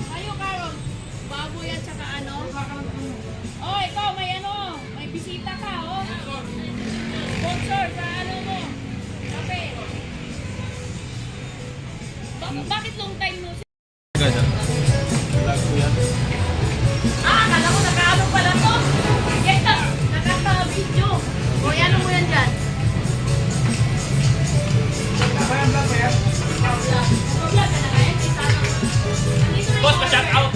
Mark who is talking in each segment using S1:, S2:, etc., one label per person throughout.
S1: Ayo Karon, baboy at saka ano? Oh, ikaw may ano, may bisita ka, oh. Sponsor sa ano mo? Kape. Bakit long time mo? Akala ko nakaano pala to. Yan ka, nakaka-video. O, ano mo yan dyan? Vlog ka na kaya?
S2: Boss, pa-shout out!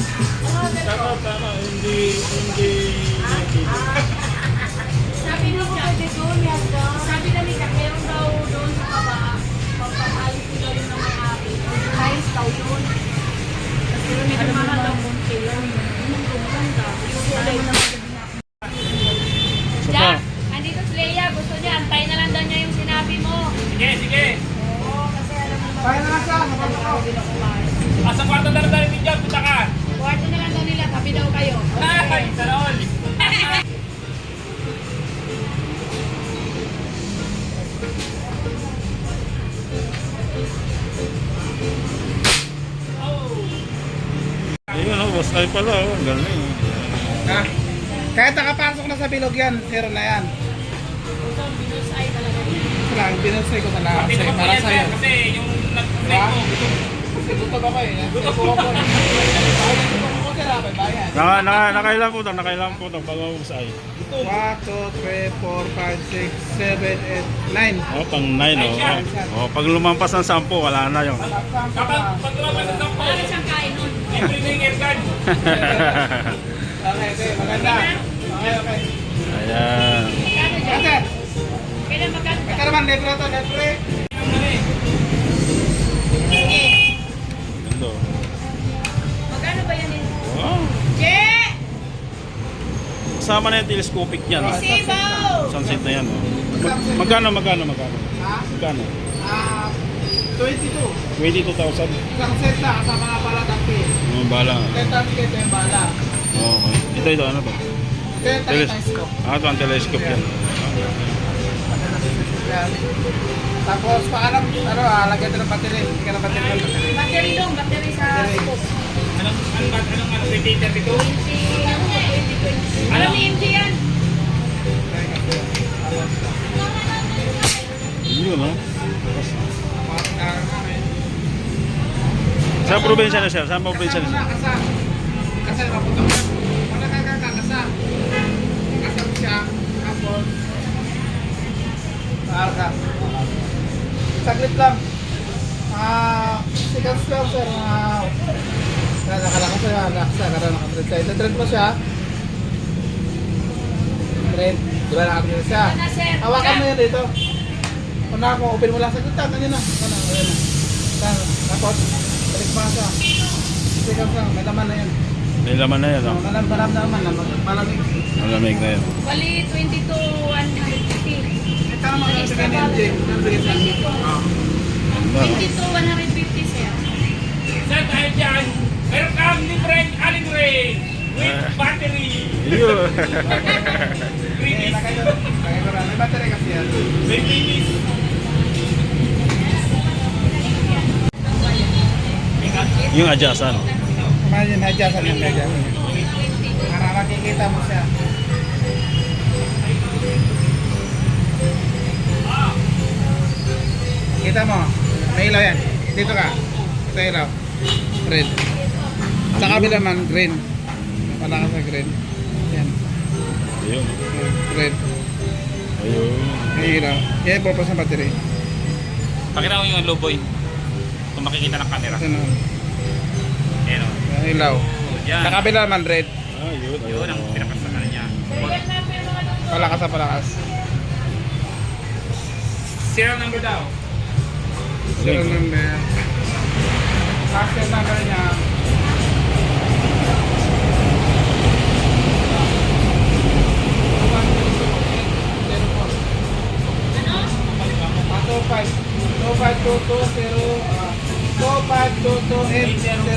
S1: Shout out,
S2: Tama, hindi
S1: sabi ni sabi na ni Jack, meron daw doon sa baba, pagpapayos nila yung ng may-ari. Guys, daw yun. Kasi medyo mahal daw konti lang. Jack, andito si Leia. Gusto niya, antayin na lang daw niya yung sinabi mo.
S2: Sige, sige!
S1: Oo, kasi alam mo naman.
S3: Kaya na lang siya,
S2: Sa kwarto na rin ni John, punta ka!
S1: Kwarto na lang daw nila, tabi daw kayo.
S2: Ay, sana all!
S4: Ayun, oh, boss ay pala, oh, ang galing.
S3: Ha? Kahit nakapasok na sa bilog yan, zero na yan.
S1: Ito, binusay talaga.
S3: Ito lang, binusay ko na lang
S2: Pati
S3: sa'yo,
S2: naman po
S3: para
S2: yan,
S3: sa'yo.
S2: sir, kasi yung nag-play
S3: Ha?
S2: ko.
S3: Kasi gutom ako eh. Gutom ako eh. Bakit gutom ako sir, may bayan.
S4: Nakailan po daw bago boss ay.
S3: 1, 2, 3, 4, 5, 6, 7, 8, 9.
S4: Oh, pang 9 oh. Oh, pag lumampas ng 10, wala na 'yon.
S2: Kapag lumabas sa sampo,
S1: Wala na siyang kain nun.
S2: libre na yung airgun.
S3: Okay, okay, maganda. Okay, okay.
S4: Ayan.
S1: Magkano dyan?
S3: Sir,
S1: Kailan magkano?
S3: ito naman, libre to, libre.
S1: Sige.
S4: Ganda.
S1: Magkano ba yan?
S4: Wow.
S1: Che!
S4: Kasama na yung telescopic yan. Oh.
S1: Sibaw!
S4: Sunset na yan. Oh. Magkano?
S3: Ha?
S4: Magkano?
S3: 22.
S4: 22,000.
S3: Isang set na, kasama nga pala tangki.
S4: Oh, bala.
S3: 10 tangki, ito yung bala.
S4: Okay. Ito, ano to?
S3: Ito yung tangki ko.
S4: Ito ang telescope yan.
S3: Yan. Tapos paalam, lagyan ito ng battery. Hindi ka ng battery ng battery.
S1: Battery dong, battery sa scope.
S2: Anong 2032?
S1: 20. Alam ni MJ yan.
S4: Yun, no? Saan probinsya na siya? Saan probinsya na siya?
S3: Kasa. Kasa na mapunta ko. Wala kasa. Kasa mo siya. Tapos. Arka. Saglit lang. Seconds lang sir. Nakalakas siya. Laksa. Karoon nakatrend siya. Ito-trend mo siya. Trend. Diba nakatrend siya?
S1: Ano, sir?
S3: Hawakan mo yan dito. Kung ako, open mo lang sa gitna. Ganyan na. Tapos, balik pa siya. Seconds lang. May laman na yan.
S4: May laman na yan, no?
S3: Malam naman. Malamig.
S4: Malamig na yan.
S1: Bali, 22, 150.
S3: Ito naman ang bigyan ni MJ. Ang bigyan sa akin.
S1: 22, 150 sir.
S2: Sir, dahil dyan, meron kang libreng allen ray with battery.
S4: Yun.
S2: Greenies.
S3: Lagay ko lang. May battery kasi yan.
S2: May greenies.
S4: Yung adjustan.
S3: Kumain yung adjustan yung medya. Para makikita mo siya. Kita mo. May ilaw yan. Dito ka. Ito ilaw. Red. Sa kabila man, green. Wala ka sa green. Yan.
S4: Ayun.
S3: Red.
S4: Ayun.
S3: May ilaw. Yan yung purpose ng battery.
S2: Pakita mo yung loboy. Kung makikita ng camera.
S3: Ito na.
S2: Ayan o.
S3: Yung ilaw.
S2: Yan.
S3: Sa kabila man, red.
S4: Ayun.
S2: Yun ang pinakasakan niya.
S1: Serial number mga doktor.
S3: Palakas sa palakas.
S2: Serial number daw.
S3: Serial number. Serial number niya.
S1: Ano?
S3: 2522 2522 8 0